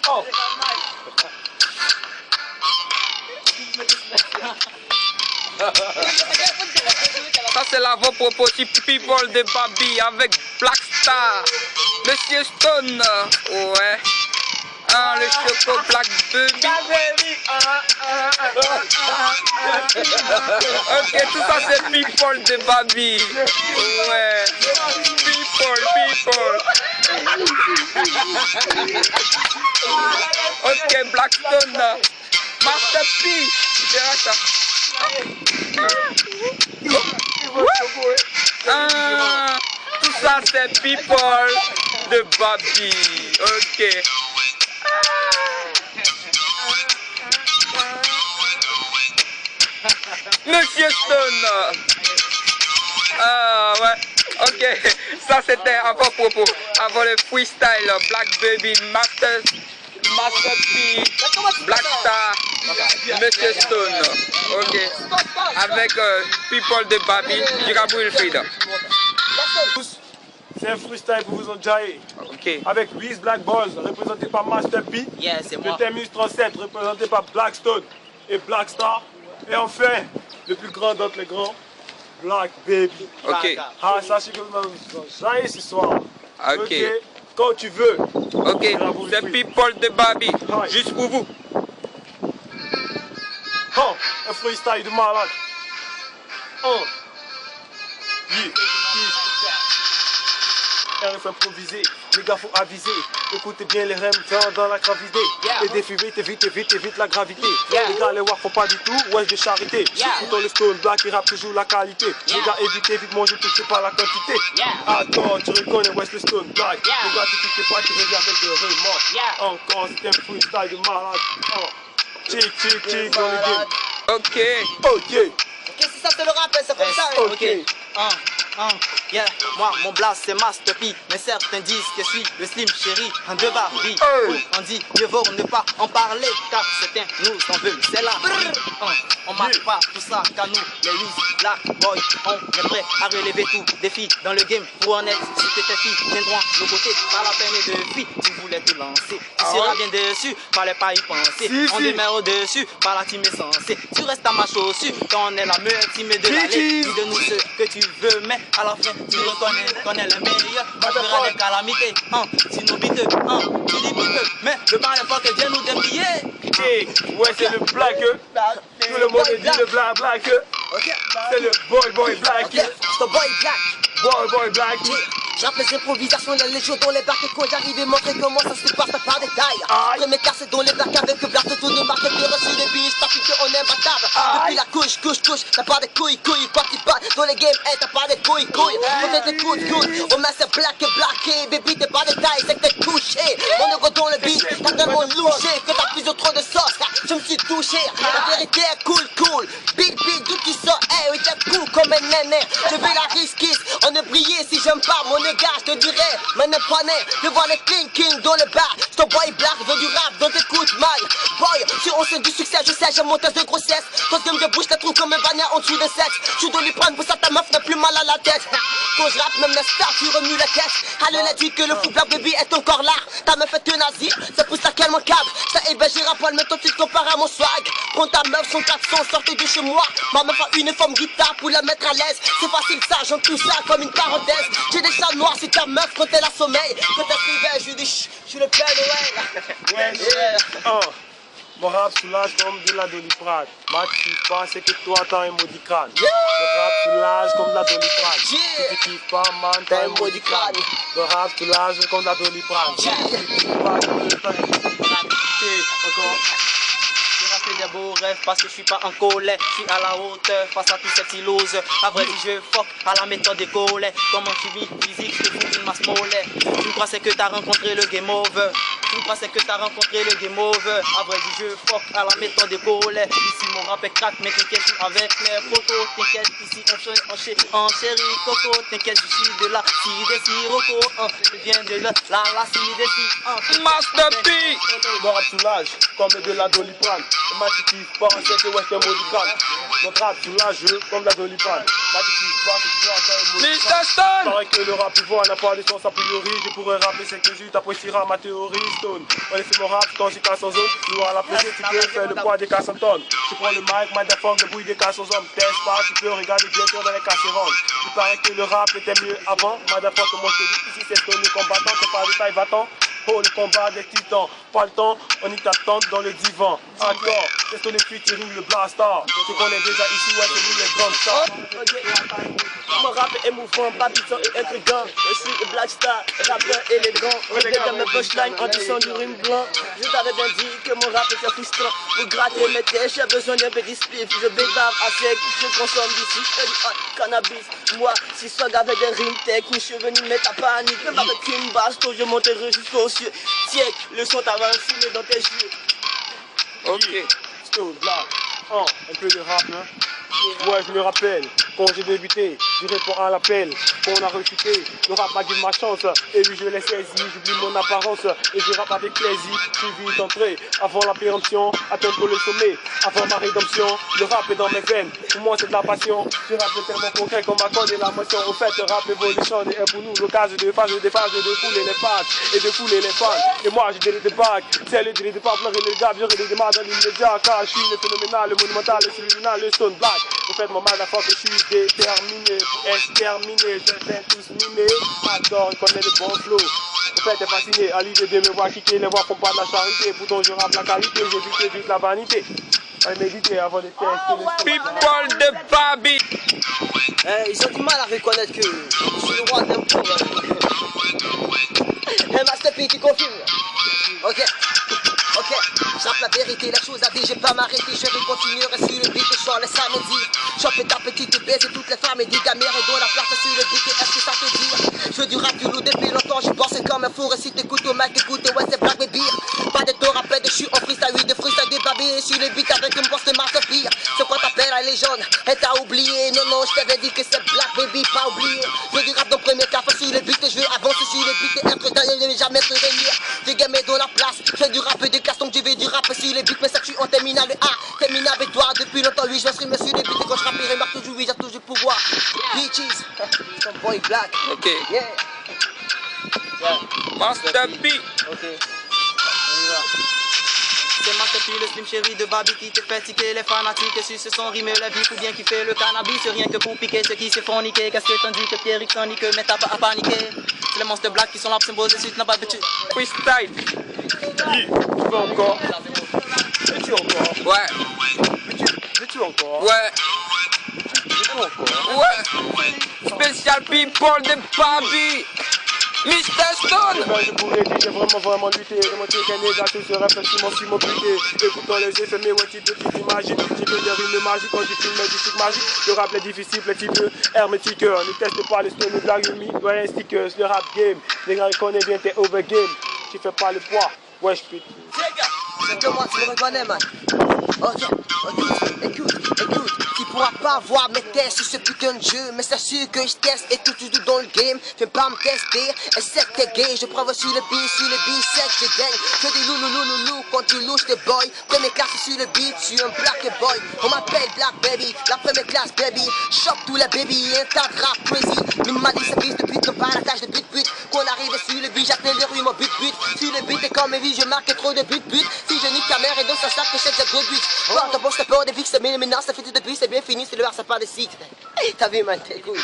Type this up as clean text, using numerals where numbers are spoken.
Oh. Ça c'est l'avant-propos People de Babi avec Black Star, Monsieur Stone, ouais. Ah, le choco Black Baby. Ok, tout ça c'est People de Babi. Ouais. People. Ok, Blackstone. Master P. C'est ça. Ah, tout ça c'est People de Babi. Ok. Monsieur Stone. Ah ouais. Ok. Ça c'était avant propos. Avant le freestyle. Black Baby, Master P, Black Star, Monsieur Stone. Ok. Avec People de Babi, Jirabou Wilfried. C'est un freestyle pour vous enjailler. Ok. Avec Wiz Black Balls, représenté par Master P. Yeah, c'est moi. Le Terminus 37, représenté par Blackstone et Black Star. Et enfin, le plus grand d'entre les grands, Black Baby. Ok. Ah, sachez que vous enjailler ce soir. Ok. Quand tu veux. Ok. C'est People de Babi. Juste pour vous. Oh, un freestyle de malade. Oh. Yeah. RF improvisé, les gars faut aviser. Écoutez bien les rèmes dans la gravité. Et défi évite la gravité. Les gars les war font pas du tout, ouais de charité. Pourtant le Stone Black il rappe toujours la qualité. Les gars évitez vite manger tout c'est pas la quantité. Attends, tu reconnais West le Stone Black. Les gars t'écoutes pas, tu reviens avec de remords. Encore c'est un freestyle de malade. Chick dans le game. Ok. Ok, si ça c'est le rap, c'est comme ça. Ok. Yeah, moi mon blast c'est Master P, mais certains disent que je suis le Slim Chéri en deux Barbie. On dit mieux vaut ne pas en parler, car certains nous en veulent, c'est là. On marque pas tout ça, car nous les Wiz Black Boy, on est prêt à relever tout défi dans le game pour en être. Si t'étais fille, viendront nos côtés, pas la peine de fuir, tu voulais te lancer. Tu seras bien dessus, fallait pas y penser. On démarre au-dessus, par la team est censée. Tu restes à ma chaussure, quand on est la meilleure team de l'année. Dis de nous ce que tu veux, mais à la fin tu reconnais qu'on est le meilleur. On fera des calamités, si nous biteux, tu dis biteux. Mais le mal est fort que Dieu nous déplier. Ouais c'est le black. Tout le monde dit le black. C'est le boy black. C'est le boy black. Boy black. J'rappe les improvisations, la légion dans les bacs et quand j'arrive et montrer comment ça se passe par détail. Premier casse dans les bacs avec le black, tout de marque et reçu des biches, t'as piqué on est imbattable. Depuis la couche, t'as pas de couilles, quoi qui bat dans les games, t'as pas de couilles. Quand t'es good, on met c'est black et baby t'es pas de taille, c'est que t'es touché. On est dans le beat, t'as tellement louché que t'as plus de trop de sauce. Je me suis touché, la vérité est cool. Big, d'où tu sors, oui t'es cool comme un néné. Je vais la risquer, on est brillé si j'aime pas mon gars, je te dirais, maintenant pas né, je vois les King dans le bar, je te boy black, je veux du rap, donc écoute mal. Boy, si on sait du succès, je sais, j'ai mon test de grossesse. Quand je me bouge, la trouve comme un bannière en dessous de sexe. Je dois lui prendre pour ça, ta meuf n'a plus mal à la tête. Quand je rappe, même la star, tu remue la caisse. Elle a dit que le fou black baby est encore là. Ta meuf est un nazi, c'est pour ça qu'elle m'encadre. Ça hébergera à poil, mais toi tu te compares à mon swag. Prends ta meuf, son 400, sortez de chez moi. Ma meuf a une forme guitare pour la mettre à l'aise. C'est facile ça, j'en tout ça comme une parenthèse. J'ai des chats noirs, c'est ta meuf quand elle a sommeil. Quand elle s'éveille, je lui dis chut, je suis le Père Noël. Mon rap soulage comme de la doliprane. Ma tu kiffes pas, c'est que toi t'as un maudit crâne. Le rap soulage comme de la doliprane. Si tu kiffes pas, man, t'as un maudit crâne. Le rap soulage comme de la doliprane. Si tu kiffes pas, t'as un maudit crâne. Encore. J'ai rappelé des beaux rêves parce que je suis pas en colère. Je suis à la hauteur face à tous ces silos. À vrai dire, je fuck à la méthode des collègues. Comment tu vis physique, je te fous une masse molaire. Tu crois c'est que t'as rencontré le game over. Tu me pensais que t'as rencontré les game over. À vrai du jeu, fuck à la méthode des Congolais. Ici mon rap est crack, mais t'inquiète, je suis avec mes potos. T'inquiète, ici en chéri coco. T'inquiète, je suis de la cité Sirocco. Je viens de la cité Master P. Mon rap soulage comme de la Doliprane. Matique pas, c'est que western modical. Notre rap soulage comme la Doliprane. Matique pas, c'est que Mr. Stone. paraît que le rap pivot n'a pas de sens a priori. Je pourrais rapper c'est que juste appréciera ma théorie Stone. On fait mon rap quand j'y casse en zone. Nous à la pression tu peux faire le poids des 400 tonnes. Tu prends le mic, motherfuck, le bruit des 400 hommes. Teste pas, tu peux regarder bien sûr dans les casseroles. Il paraît que le rap était mieux avant. Motherfuck, moi je te dis ici c'est Stone le combattant. C'est pas de taille va-t'en. Oh le combat des titans, pas le temps, on y t'attend dans le divan. Encore, c'est ton effet qui roule le blastar. Tu connais déjà ici, ouais, c'est nous les grandes stars. Mon rap est émouvant, palpitant et intriguant. Je suis le Black Star, rappeur élégant. Regarde mes punchlines en disant du rime blanc. Je t'avais bien dit que mon rap était frustrant. Pour gratter mes têtes, j'ai besoin d'un petit spliff. Je bédave à sec, je consomme d'ici cannabis. Moi, si swag avec des rimes techniques, je suis venu mettre à panique. Même avec une basto, je monterai jusqu'aux cieux. Tiens, le son t'avance fumé dans tes yeux. Ok. Stone, Black, un peu de rap, hein. Ouais, je me rappelle, quand j'ai débuté, je réponds à l'appel, qu'on a refuté, le rap m'a dit ma chance, et lui je l'ai saisi, j'oublie mon apparence, et je rappe avec plaisir, je suis vite entré, avant la péremption, atteindre le sommet, avant ma rédemption, le rap est dans mes veines, pour moi c'est de la passion, je rappe tellement concret qu'on m'accorde la motion, au fait, le rap évolution, et pour nous, l'occasion de phase, de fouler les faces, et de fouler les fans, et moi j'ai des bacs, c'est le délai de pas pleurer les gars, j'aurai des démarres dans l'immédiat, car je suis le phénoménal, le monumental, le subliminal, le Stone Black. Au fait, mon motherfucker, je suis déterminé pour exterminer, je vais tous mimer. Adore, il connaît le bon flow. Au fait, t'es fasciné à l'idée de me voir kicker, les voix font pas de la charité. Pourtant, je rappe la qualité, j'évite juste la vanité. Allez méditer avant de tester le People de Babi. Ils ont du mal à reconnaître que je suis le roi d'un pauvre. Master P, tu confirmes? Ok, j'appe la vérité, la chose à dire, j'ai pas m'arrêter, je vais continuer sur le beat et je les samedis. Chope ta petite baisse et toutes les femmes et des gamères et dont la place sur le beat, est-ce que ça te dit? Je veux du rap du loup depuis longtemps, je bosse comme un four et si t'écoutes au mic, écoute, ouais c'est Black Baby. Pas de tort après de je suis en freestyle, oui de freestyle des babés sur le beat avec une bosse de Master P. C'est quoi t'appelles la légende? Et t'as oublié, non, je t'avais dit que c'est Black Baby, pas oublié. Je veux du rap dans le premier café sur le beat et je veux avancer sur le beat et être dans ne jamais te réunir. Des gamins dans la place, je fais du rap et des castons, je veux du rap sur les beats, mais ça je suis en terminale A, terminale avec toi depuis longtemps, oui, je m'exprime sur les beats et quand je rappe, il remarque toujours, oui, j'ai toujours le pouvoir. Bitches, son boy Black. Ok. Yeah. Master P. Ok, on y va. C'est Master P, le slim chéri de Babi qui te fait tiquer les fanatiques. Si ce sont rimes la vie ou bien qui fait le cannabis, c'est rien que pour piquer ceux qui se font niquer. Qu'est-ce que t'en dis que Pierre s'en nique, mais t'as pas à paniquer. C'est les monstres black qui sont là pour s'imposer, si tu n'as pas de Freestyle. tu veux encore? Veux-tu encore? Ouais. Veux-tu encore? Ouais. Veux-tu encore? Ouais. Spécial People de Babi. Mr. Stone. Je pourrais dire j'ai vraiment lutté. Remonter qu'un négatif serait facilement si mon buté. Écoutant les effets, mais ouais, type de type magique. Type de rimes magiques quand j'ai filmé du truc magique. Le rap est difficile, les types hermétiques. Ne teste pas les stones de la rime. Ouais, un stickers, le rap game. Les gars, ils connaissent bien tes overgame. Tu fais pas le poids. Ouais, je peux. C'est que moi, tu me reconnais, man. Ok, écoute. Tu pourras pas voir mes tests sur ce putain de jeu, mais c'est sûr que je teste et tout dans le game. Fais pas me tester, et c'est que t'es gay. Je prends sur le beat, c'est que je gagne. Fais des loulou, quand tu louches tes boys. Première classe sur le beat, je suis un black boy. On m'appelle Black Baby, la première classe baby. Choc tous les baby, un tas de rap crazy. Minimaliste, ça vise de but, pas la tâche de but. Qu'on arrive sur le beat, j'appelle les rues mon but. Sur le beat, et comme mes vies, je marque trop de but. Si je nique ta mère et donc ça sac que j'ai des gros buts. Bon, t'as bon, c'est peur des fixes, mais maintenant ça fait tout depuis, c'est bien fini, c'est le c'est pas de site. T'as vu, man, t'es cool.